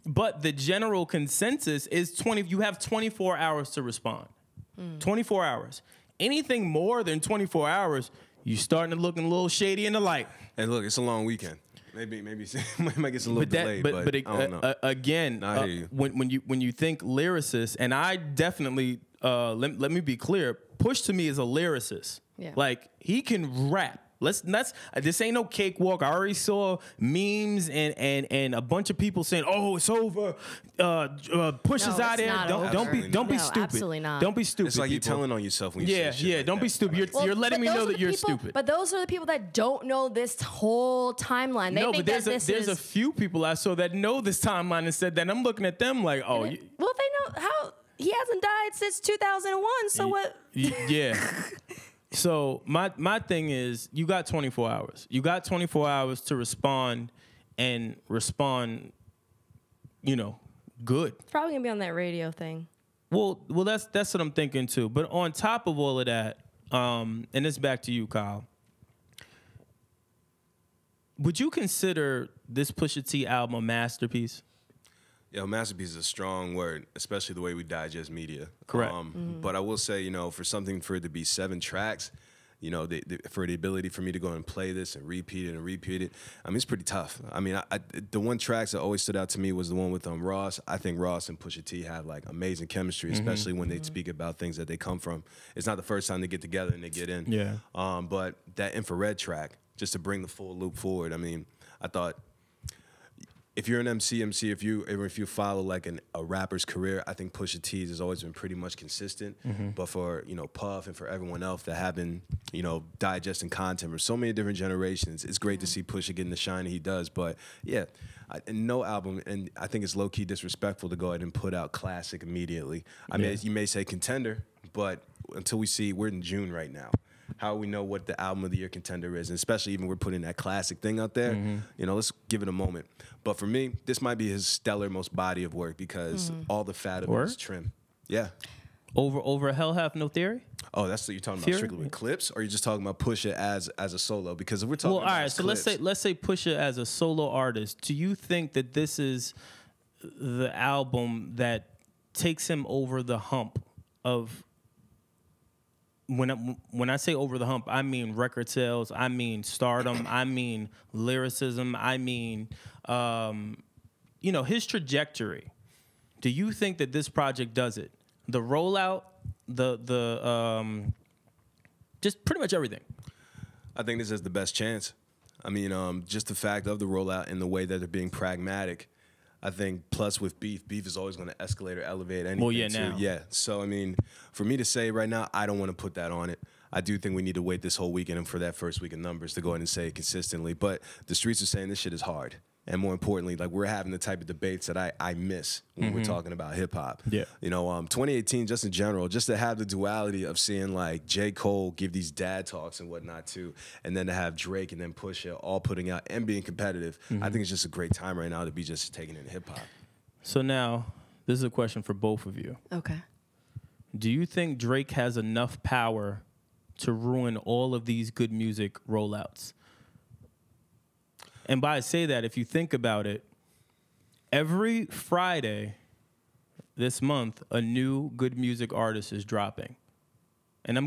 but the general consensus is 20. You have 24 hours to respond. 24 hours. Anything more than 24 hours, you're starting to look a little shady in the light. And look, it's a long weekend. Maybe it might get a little delayed, but I don't know. Again, when you think lyricist, and I definitely let me be clear, Push to me is a lyricist. Yeah. Like, he can rap. This ain't no cakewalk. I already saw memes and a bunch of people saying, "Oh, it's over. Push is out there." Don't be stupid. Absolutely not. Don't be stupid. It's like you're telling on yourself when you say shit. Yeah. Don't be stupid. You're letting me know that you're stupid. But those are the people that don't know this whole timeline. They think there's a few people I saw that know this timeline and said that. And I'm looking at them like, oh. Well, they know how he hasn't died since 2001. So what? Yeah. So my thing is, you got 24 hours. You got 24 hours to respond, good. It's probably gonna be on that radio thing. Well, that's what I'm thinking too. But on top of all of that, and it's back to you, Kyle. Would you consider this Pusha T album a masterpiece? Yo, masterpiece is a strong word, especially the way we digest media. Correct. But I will say, for it to be 7 tracks, for the ability for me to go and play this and repeat it, I mean, it's pretty tough. I mean, the one tracks that always stood out to me was the one with Ross. I think Ross and Pusha T have, like, amazing chemistry, especially when they speak about things that they come from. It's not the first time they get together and they get in. Yeah. But that infrared track, just to bring the full loop forward, I mean, I thought, if you're an MC, if you follow like a rapper's career, I think Pusha T's has always been pretty much consistent. But for Puff and for everyone else that have been digesting content for so many different generations, it's great to see Pusha getting the shine he does. But yeah, no album, and I think it's low key disrespectful to go ahead and put out classic immediately. I mean, you may say contender, but until we're in June right now. How we know what the album of the year contender is, and especially even we're putting that classic thing out there, let's give it a moment. But for me, this might be his stellar most body of work because all the fat of it is trim. Yeah. Over Hell Have No Theory? Oh, that's what you're talking about strictly with clips, or you're just talking about Pusha as a solo? Because if we're talking all right, so clips, let's say Pusha as a solo artist. Do you think that this is the album that takes him over the hump of when I say over the hump, I mean record sales, I mean stardom, I mean lyricism, I mean his trajectory. Do you think that this project does it? The rollout, the just pretty much everything. I think this has the best chance. I mean, just the fact of the rollout and the way that they're being pragmatic. I think plus with beef is always going to escalate or elevate anything. Well, yeah, too. now. Yeah. So, I mean, for me to say right now, I don't want to put that on it. I do think we need to wait this whole weekend and for that first week of numbers to go ahead and say it consistently. But the streets are saying this shit is hard. And more importantly, like we're having the type of debates that I miss when we're talking about hip hop. Yeah. 2018, just in general, just to have the duality of seeing like J. Cole give these dad talks and whatnot too, and then to have Drake and then Pusha all putting out and being competitive. I think it's just a great time right now to be just taking in hip hop. So now, this is a question for both of you. Okay. Do you think Drake has enough power to ruin all of these good music rollouts? And by I say that, if you think about it, every Friday this month, a new good music artist is dropping. And I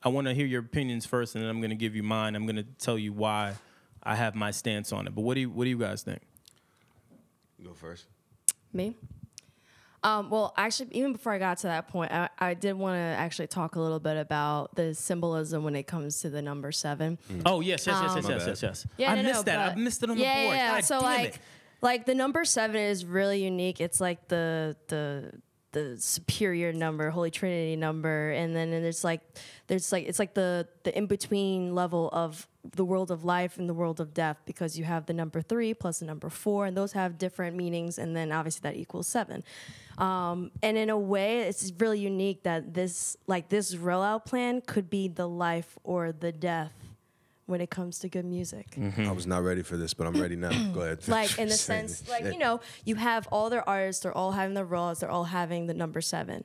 want to hear your opinions first, and then I'm gonna give you mine. I'm gonna tell you why I have my stance on it. But what do you guys think? You go first. Me? Well, actually, even before I got to that point, I did want to actually talk a little bit about the symbolism when it comes to the number 7. Oh, yes. Yeah, I missed that. I missed it on the board. Yeah. God So damn it. like the number 7 is really unique. It's like the superior number, Holy Trinity number, and then it's like the in between level of the world of life and the world of death, because you have the number 3 plus the number 4, and those have different meanings, and then obviously that equals 7. And in a way, it's really unique that this rollout plan could be the life or the death when it comes to good music. I was not ready for this, but I'm ready now. Go ahead. Like in the sense, like, you have all their artists, they're all having the rollouts, they're all having the number 7.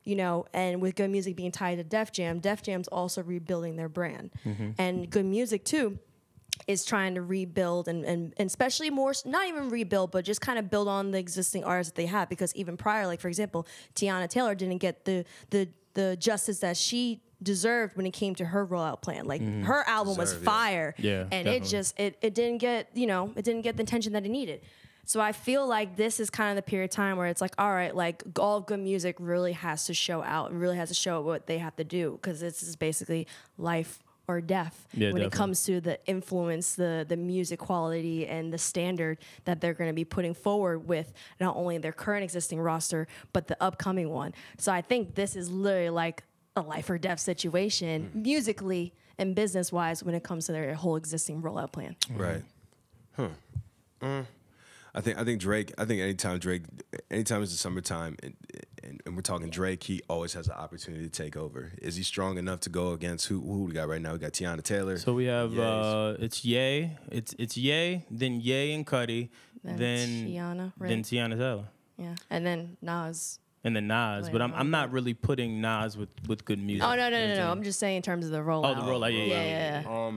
And with good music being tied to Def Jam's also rebuilding their brand. And good music too is trying to rebuild and especially more, not even rebuild, but just kind of build on the existing artists that they have. Because even prior, like for example, Tiana Taylor didn't get the justice that she deserved when it came to her rollout plan. Like her album was fire, Yeah, and definitely. it didn't get it didn't get the attention that it needed. So I feel like this is kind of the period of time where it's like, all right, like all good music really has to show out and really has to show what they have to do, because this is basically life or death when it comes to the influence, the music quality and the standard that they're going to be putting forward with not only their current existing roster, but the upcoming one. So I think this is literally like a life or death situation musically and business wise when it comes to their whole existing rollout plan. Right. I think Drake. I think anytime it's the summertime, and we're talking Drake, he always has an opportunity to take over. Is he strong enough to go against who we got right now? We got Tiana Taylor. So we have it's Ye, it's Ye, then Ye and Cudi, then Tiana, right? then Tiana Taylor. Yeah, and then Nas. And then Nas, but I'm not really putting Nas with good music. Oh no! I'm just saying in terms of the rollout. Oh, the rollout, yeah.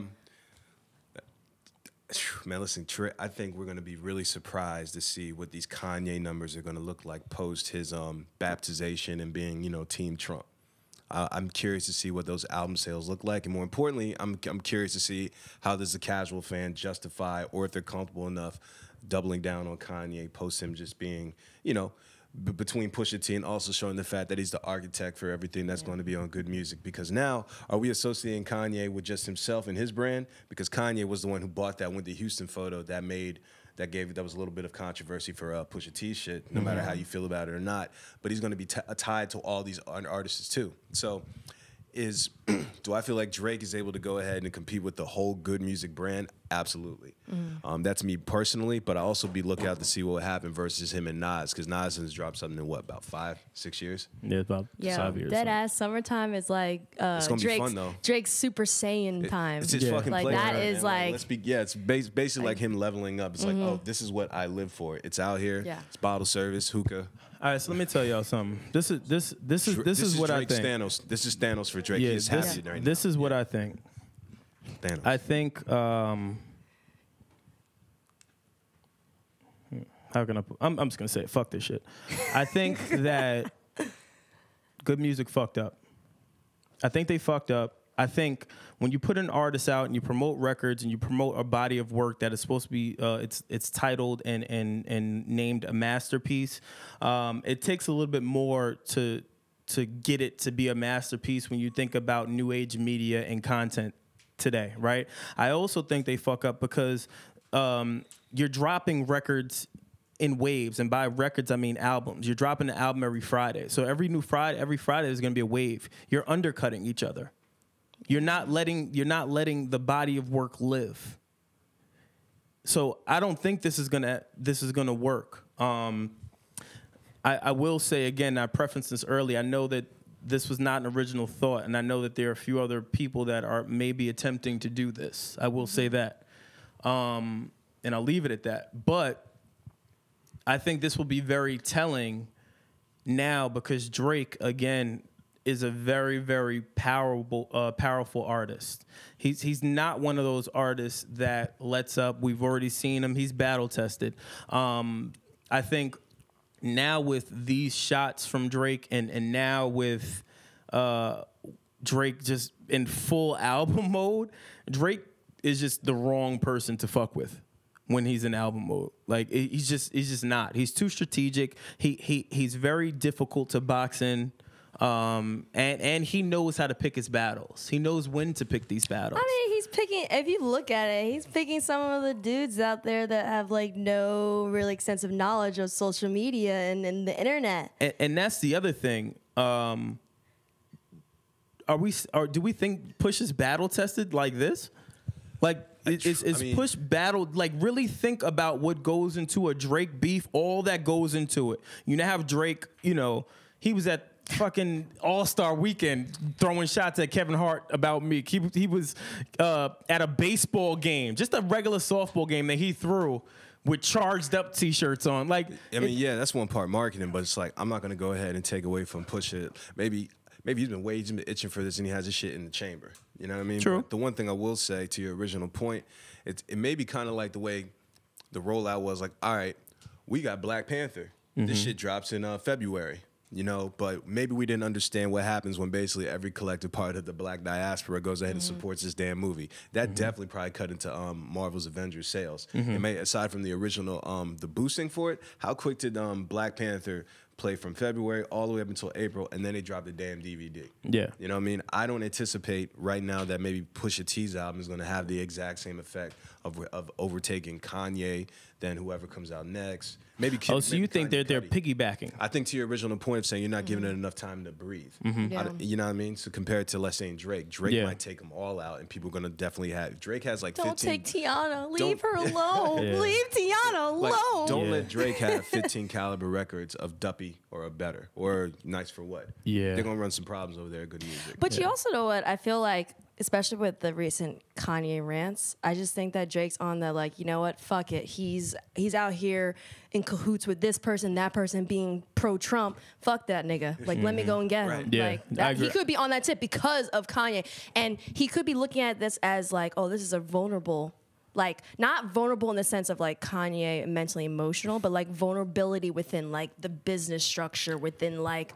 Man, listen, I think we're going to be really surprised to see what these Kanye numbers are going to look like post his baptization and being, Team Trump. I'm curious to see what those album sales look like, and more importantly, I'm curious to see how does the casual fan justify, or if they're comfortable enough doubling down on Kanye post him just being, between Pusha T and also showing the fact that he's the architect for everything that's going to be on good music. Because now, are we associating Kanye with just himself and his brand? Because Kanye was the one who bought that Wendy Houston photo that was a little bit of controversy for Pusha T shit, no matter how you feel about it or not. But he's going to be tied to all these artists too. So do I feel like Drake is able to go ahead and compete with the whole good music brand? Absolutely. That's me personally, but I also be looking out to see what would happen versus him and Nas, because Nas has dropped something in what, about 5-6 years? Yeah, about 5 years. Dead ass summertime is like it's gonna be fun though. Drake's Super Saiyan time. It's his fucking like playground, that is man. like it's basically like him leveling up. It's like, oh, this is what I live for. It's out here. Yeah. It's bottle service, hookah. All right, so let me tell y'all something. This is what I Drake think. Thanos. This is Thanos for Drake. Yeah, He's happy right now. this is what I think. Thanos. I think how can I'm just gonna say it. Fuck this shit. I think that good music fucked up. I think they fucked up. I think when you put an artist out and you promote records and you promote a body of work that is supposed to be it's titled and named a masterpiece, it takes a little bit more to get it to be a masterpiece when you think about new age media and content today, right? I also think they fuck up because you're dropping records in waves, and by records I mean albums. You're dropping an album every Friday, so every Friday there's going to be a wave. You're undercutting each other. You're not letting the body of work live. So I don't think this is gonna work. I will say again, I prefaced this early. I know that this was not an original thought, and I know that there are a few other people that are maybe attempting to do this. I will say that, and I'll leave it at that. But I think this will be very telling now because Drake again is a very, very powerful artist. He's not one of those artists that lets up. We've already seen him. He's battle tested. I think now with these shots from Drake and now with Drake just in full album mode, Drake is just the wrong person to fuck with when he's in album mode. Like he's just not. He's too strategic. He's very difficult to box in. And he knows how to pick his battles. He knows when to pick these battles. I mean, he's picking, if you look at it, he's picking some of the dudes out there that have like no really extensive knowledge of social media and the internet. And that's the other thing. Do we think Push is battle tested like this? Like, is Push battled? Like, really think about what goes into a Drake beef, all that goes into it. You know, have Drake, he was at fucking All-Star Weekend throwing shots at Kevin Hart about me. He was at a baseball game, just a regular softball game that he threw with charged up T-shirts on. Like, I mean, yeah, that's one part marketing, but it's like I'm not gonna go ahead and take away from Pusha. Maybe he's been itching for this and he has his shit in the chamber. You know what I mean? True. But the one thing I will say to your original point, it may be kind of like the way the rollout was. Like, all right, we got Black Panther. This shit drops in February. But maybe we didn't understand what happens when basically every collective part of the black diaspora goes ahead and supports this damn movie. That definitely probably cut into Marvel's Avengers sales. It may, aside from the original, the boosting for it, how quick did Black Panther play from February all the way up until April, and then they dropped the damn DVD. Yeah. You know what I mean? I don't anticipate right now that maybe Pusha T's album is going to have the exact same effect of overtaking Kanye, then whoever comes out next. Maybe. So you think they're piggybacking? I think to your original point of saying you're not giving it enough time to breathe. Yeah. You know what I mean? So compared to, let's say, Drake might take them all out, and people are going to definitely have. Drake has like 15. Don't take Tiana. Leave her alone. Yeah. Leave Tiana alone. Like, don't let Drake have 15 caliber records of Duppy or a Better or Nice for What. Yeah. They're going to run some problems over there. Good music. But you also know what? I feel like, especially with the recent Kanye rants, I just think that Drake's on the, like, you know what? Fuck it. He's out here in cahoots with this person, that person being pro-Trump. Fuck that nigga. Like, let me go and get him. Right. Yeah, Like, he could be on that tip because of Kanye. And he could be looking at this as like, oh, this is a vulnerable, like, not vulnerable in the sense of like Kanye mentally emotional, but like vulnerability within like the business structure, within like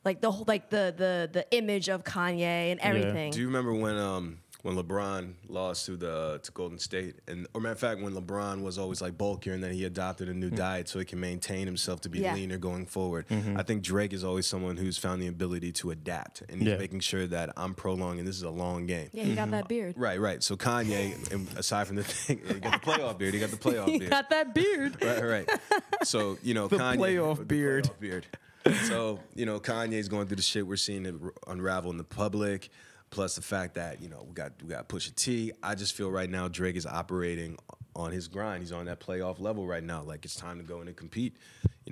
the whole, like the image of Kanye and everything. Do you remember when LeBron lost to Golden State, or matter of fact, when LeBron was always like bulkier and then he adopted a new diet so he can maintain himself to be leaner going forward? I think Drake is always someone who's found the ability to adapt, and he's making sure that I'm prolonging. This is a long game. Yeah, he got that beard. Right. So Kanye, and aside from the thing, he got the playoff beard. He got the playoff He beard. got that beard. Right. So the Kanye, playoff beard. Playoff beard. So Kanye's going through the shit we're seeing it unravel in the public. Plus the fact that we got Pusha T. I just feel right now Drake is operating on his grind. He's on that playoff level right now. Like, it's time to go in and compete.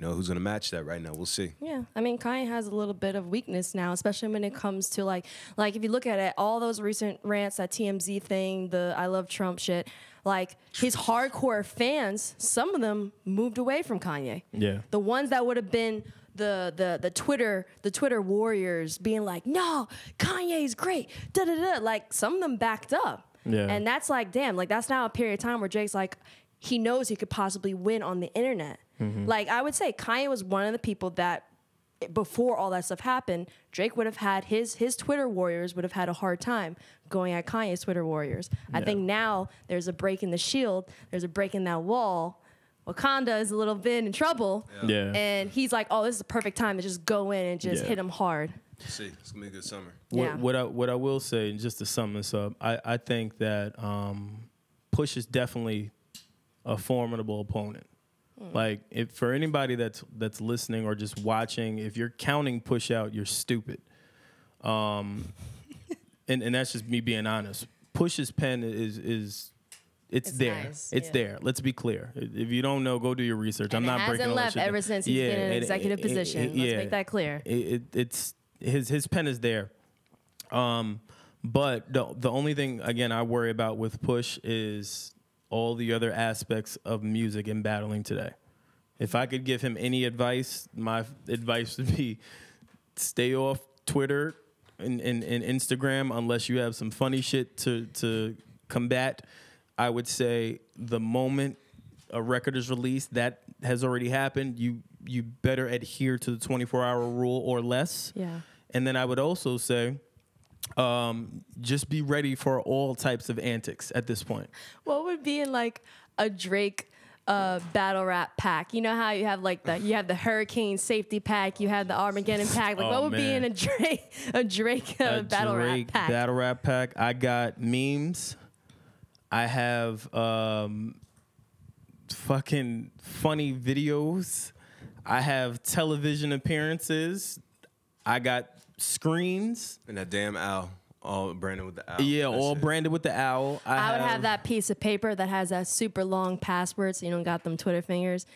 Who's gonna match that right now? We'll see. Yeah, I mean, Kanye has a little bit of weakness now, especially when it comes to like if you look at it, all those recent rants, that TMZ thing, the I love Trump shit. Like, his hardcore fans, some of them moved away from Kanye. Yeah, the ones that would have been the Twitter warriors being like, no, Kanye's great, da da da. Like, some of them backed up. Yeah, and that's like, damn, like that's now a period of time where Drake's like, he knows he could possibly win on the internet. Like, I would say Kanye was one of the people that, before all that stuff happened, Drake would have had his Twitter warriors would have had a hard time going at Kanye's Twitter warriors. I think now there's a break in the shield. There's a break in that wall. Wakanda is a little bit in trouble. Yeah. And he's like, oh, this is the perfect time to just go in and just hit him hard. See, it's going to be a good summer. What I will say, just to sum this up, I think that Push is definitely a formidable opponent. Like, if for anybody that's listening or just watching, if you're counting Push out, you're stupid. And that's just me being honest. Push's pen is there. Nice. It's there. Let's be clear. If you don't know, go do your research. And I'm not breaking all that hasn't left shit ever since he's been in an executive position. Let's make that clear. It's his pen is there. But the only thing, again, I worry about with Push is all the other aspects of music and battling today. If I could give him any advice, my advice would be stay off Twitter and Instagram unless you have some funny shit to combat. I would say the moment a record is released, that has already happened, you better adhere to the 24-hour rule or less. Yeah. And then I would also say just be ready for all types of antics at this point. What would be in like a Drake battle rap pack? You know how you have like you have the Hurricane safety pack, you have the Armageddon pack. Like, what would be in a Drake battle rap pack? Battle rap pack. I got memes. I have fucking funny videos. I have television appearances. I got screens. And that damn owl. All branded with the owl. Yeah, all branded with the owl. I would have that piece of paper that has that super long password, so you don't got them Twitter fingers.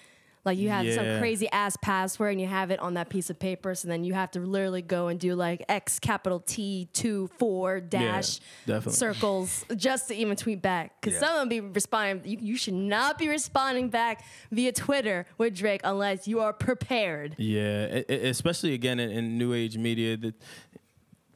Like, you have some crazy ass password and you have it on that piece of paper, so then you have to literally go and do like X capital T 2 4 dash circles just to even tweet back. Because someone be responding. You should not be responding back via Twitter with Drake unless you are prepared. Yeah, especially again in new age media that.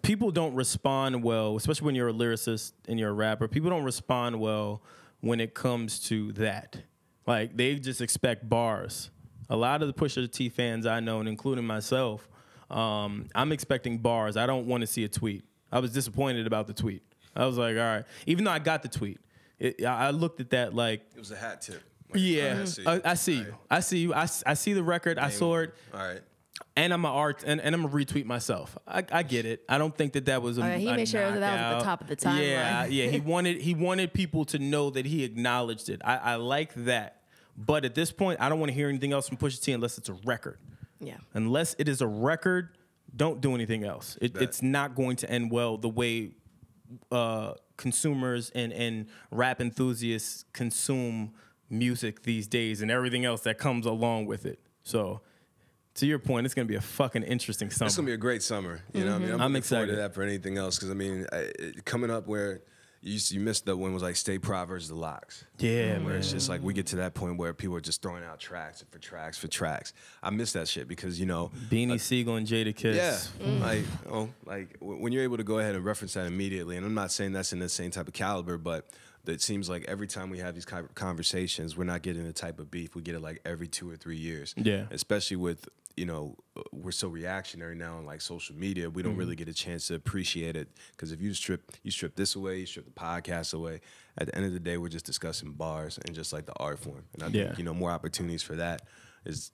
People don't respond well, especially when you're a lyricist and you're a rapper. People don't respond well when it comes to that. Like, they just expect bars. A lot of the Pusha T fans I know, and including myself, I'm expecting bars. I don't want to see a tweet. I was disappointed about the tweet. I was like, all right. Even though I got the tweet, I looked at that like... It was a hat tip. Like, yeah, I see you. I see you. I see the record. I saw it. All right. And I'm and I'm gonna retweet myself. I get it. I don't think that was a. He made sure that was at the top of the timeline. Yeah. He wanted people to know that he acknowledged it. I like that. But at this point, I don't want to hear anything else from Pusha T unless it's a record. Yeah. Unless it is a record, don't do anything else. It's not going to end well the way consumers and rap enthusiasts consume music these days and everything else that comes along with it. So. To your point, it's going to be a fucking interesting summer. It's going to be a great summer. You know what I mean? I'm excited excited to that for anything else. Because, I mean, coming up where you missed the one was like State Prov versus the Locks. Yeah, where it's just like we get to that point where people are just throwing out tracks for tracks for tracks. I miss that shit because, you know. Beanie Siegel and Jada Kiss. Yeah. Like when you're able to go ahead and reference that immediately, and I'm not saying that's in the same type of caliber, but it seems like every time we have these conversations, we're not getting the type of beef. We get it like every 2 or 3 years. Yeah. Especially with, you know, we're so reactionary now on like social media. We don't really get a chance to appreciate it because if you strip this away, you strip the podcast away. At the end of the day, we're just discussing bars and just like the art form. And I think, you know, more opportunities for that is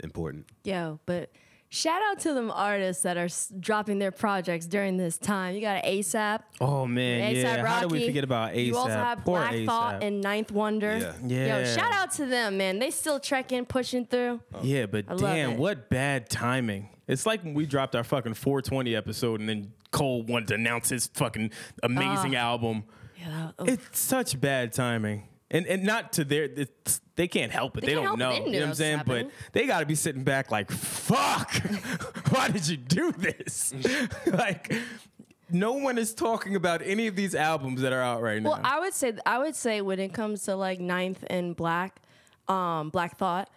important. But shout out to them artists that are dropping their projects during this time. You got ASAP. Oh, man, A$AP Rocky. How do we forget about ASAP? You also have Poor Black A$AP. Thought and Ninth Wonder. Yo, shout out to them, man. They still trekking, pushing through. Yeah, but damn, what bad timing. It's like when we dropped our fucking 420 episode and then Cole wanted to announce his fucking amazing album. It's such bad timing. And not to they can't help it. They don't know. You know what I'm saying? But they got to be sitting back like, fuck, why did you do this? Like, no one is talking about any of these albums that are out right now. Well, I would say when it comes to like Ninth and Black Thought.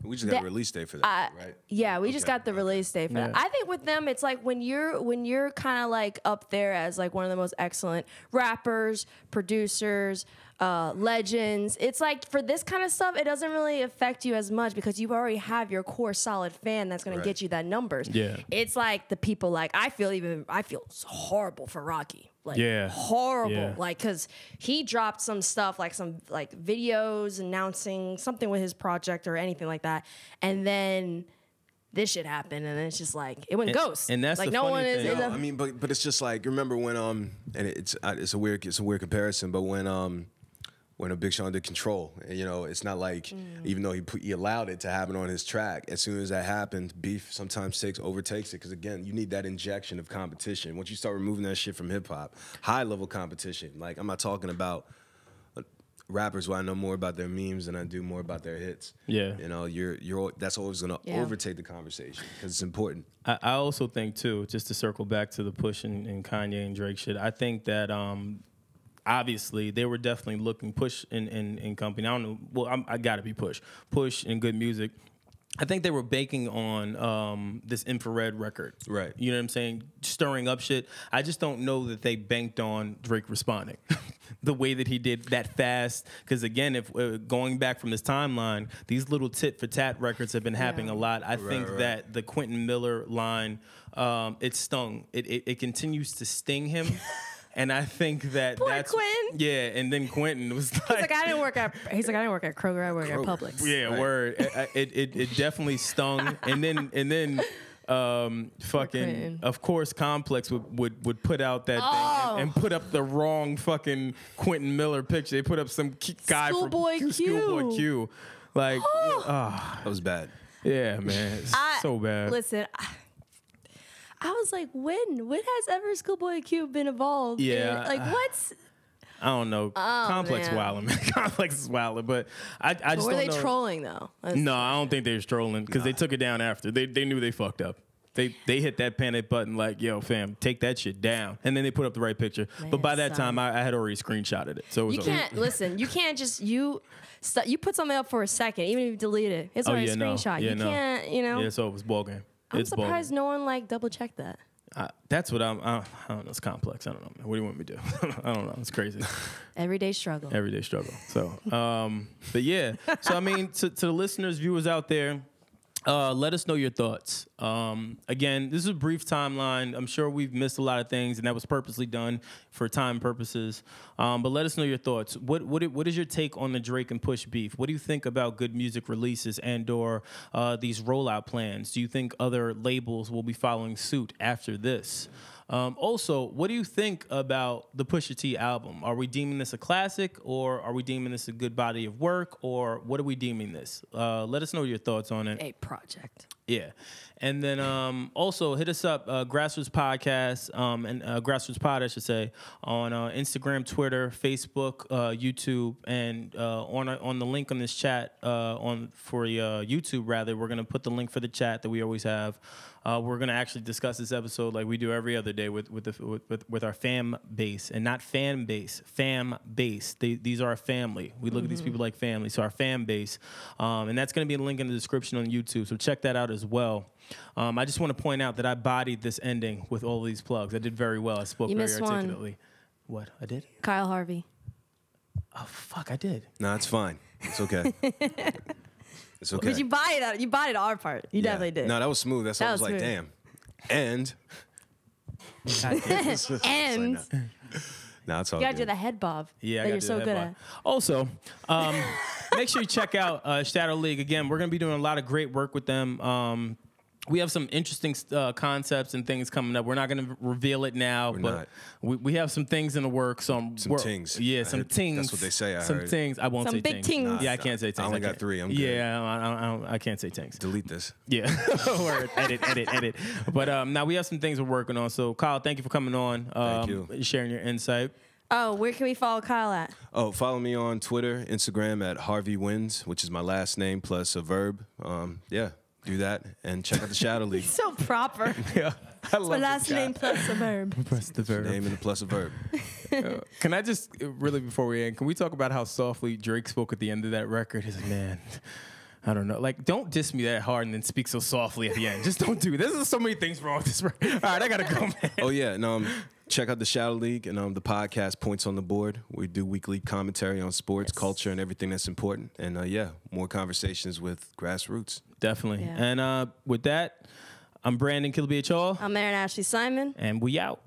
We just got a release date for that, right? Yeah, we just got the release date for that. I think with them, it's like when you're kind of like up there as like one of the most excellent rappers, producers, Legends. It's like for this kind of stuff, it doesn't really affect you as much because you already have your core solid fan that's going to get you that numbers. Yeah. It's like the people like I feel horrible for Rocky. Like horrible. Yeah. Like cuz he dropped some stuff like some like videos announcing something with his project or anything like that. And then this shit happened, and then it's just like it went ghost. And that's like the no funny one is. thing. No, I mean, but it's just like remember when and it's a weird comparison, but when a Big Sean did Control, and, you know, it's not like even though he allowed it to happen on his track, as soon as that happened, beef sometimes overtakes it because again, you need that injection of competition. Once you start removing that shit from hip hop, high level competition. Like I'm not talking about rappers where I know more about their memes than I do more about their hits. Yeah. You know, that's always going to overtake the conversation because it's important. I also think too, just to circle back to the Push and Kanye and Drake shit, I think that obviously they were definitely looking Push and company. I don't know. Well, I got to be Push and good music. I think they were banking on this infrared record. Right. You know what I'm saying? Stirring up shit. I just don't know that they banked on Drake responding the way that he did that fast. Because again, if going back from this timeline, these little tit for tat records have been happening a lot. I think that the Quentin Miller line, it stung. It continues to sting him. And I think that Poor that's Quentin. Yeah, and then Quentin was like, He's like, I didn't work at Kroger. I work at Publix. yeah, Right. word. It definitely stung. And then Quentin. of course Complex would put out that thing and put up the wrong fucking Quentin Miller picture. They put up some guy Schoolboy from Q. Schoolboy Q. Like, That was bad. yeah, man, it's so bad. Listen, I was like, when has ever Schoolboy Q been involved? Yeah, Like, what's... I don't know. Complex man. wilding, man. Complex is wilding, but I just Were don't they know. trolling, though? No, I don't think they was trolling because they took it down after. They knew they fucked up. They hit that panic button like, yo, fam, take that shit down. And then they put up the right picture. Man, but by that son. time, I had already screenshotted it. So it was You over. can't, listen, you can't just, you put something up for a second, even if you delete it. It's already a screenshot. Yeah, you can't, you know? Yeah, so it was ball game. I'm It's ball surprised game. no one, like, double-checked that. That's what I don't know. It's complex. I don't know, man. What do you want me to do? I don't know. It's crazy. Everyday struggle. Everyday struggle. So, but yeah. So, I mean, to the listeners, viewers out there, let us know your thoughts. Again, this is a brief timeline. I'm sure we've missed a lot of things, and that was purposely done for time purposes. But let us know your thoughts. What is your take on the Drake and Push beef? What do you think about good music releases and/or these rollout plans? Do you think other labels will be following suit after this? Also, what do you think about the Pusha T album? Are we deeming this a classic, or are we deeming this a good body of work, or what are we deeming this? Let us know your thoughts on it. A project. Yeah. And then also hit us up, Grassroots Podcast, and Grassroots Pod, I should say, on Instagram, Twitter, Facebook, YouTube, and on the link on this chat for YouTube, rather, we're going to put the link for the chat that we always have. We're going to actually discuss this episode like we do every other day with our fam base, and not fan base, fam base. These are our family. We look at these people like family, so our fan base. And that's going to be a link in the description on YouTube, so check that out as well. I just want to point out that I bodied this ending with all of these plugs. I did very well. I spoke very articulately. What? I did? Kyle Harvey. Oh, fuck, I did. No, it's fine. It's okay. It's okay. But you bodied our part. You definitely did. No, that was smooth. That's why I was like, smooth. damn. And And no, it's all you gotta good. do the head bob. Yeah, I that gotta you're do so the good head at. bob. Also, make sure you check out Shadow League. Again, we're going to be doing a lot of great work with them. We have some interesting concepts and things coming up. We're not going to reveal it now, but we have some things in the works. Some tings. Yeah, some tings. That's what they say, I some heard. tings. I won't Some say big tings. tings. Yeah, I can't say tings. I only got can't. 3. I'm good. Yeah, I can't say tings. Delete this. Yeah. Or edit. But now we have some things we're working on. So, Kyle, thank you for coming on. Thank you. Sharing your insight. Oh, where can we follow Kyle at? Oh, follow me on Twitter, Instagram at Harvey Wins, which is my last name plus a verb. Yeah, do that and check out the Shadow League. So proper. Yeah. I love My last name plus a verb. Press the verb. Name and plus a verb. Can I just really before we end? Can we talk about how softly Drake spoke at the end of that record? He's like, man, I don't know. Like, don't diss me that hard and then speak so softly at the end. Just don't do it. There's so many things wrong with this. All right, I gotta go, man. Oh yeah, and check out the Shadow League and the podcast Points on the Board. We do weekly commentary on sports, culture, and everything that's important. And yeah, more conversations with grassroots. Definitely. Yeah. And with that, I'm Brandon Killabh. I'm Erin Ashley Simon. And we out.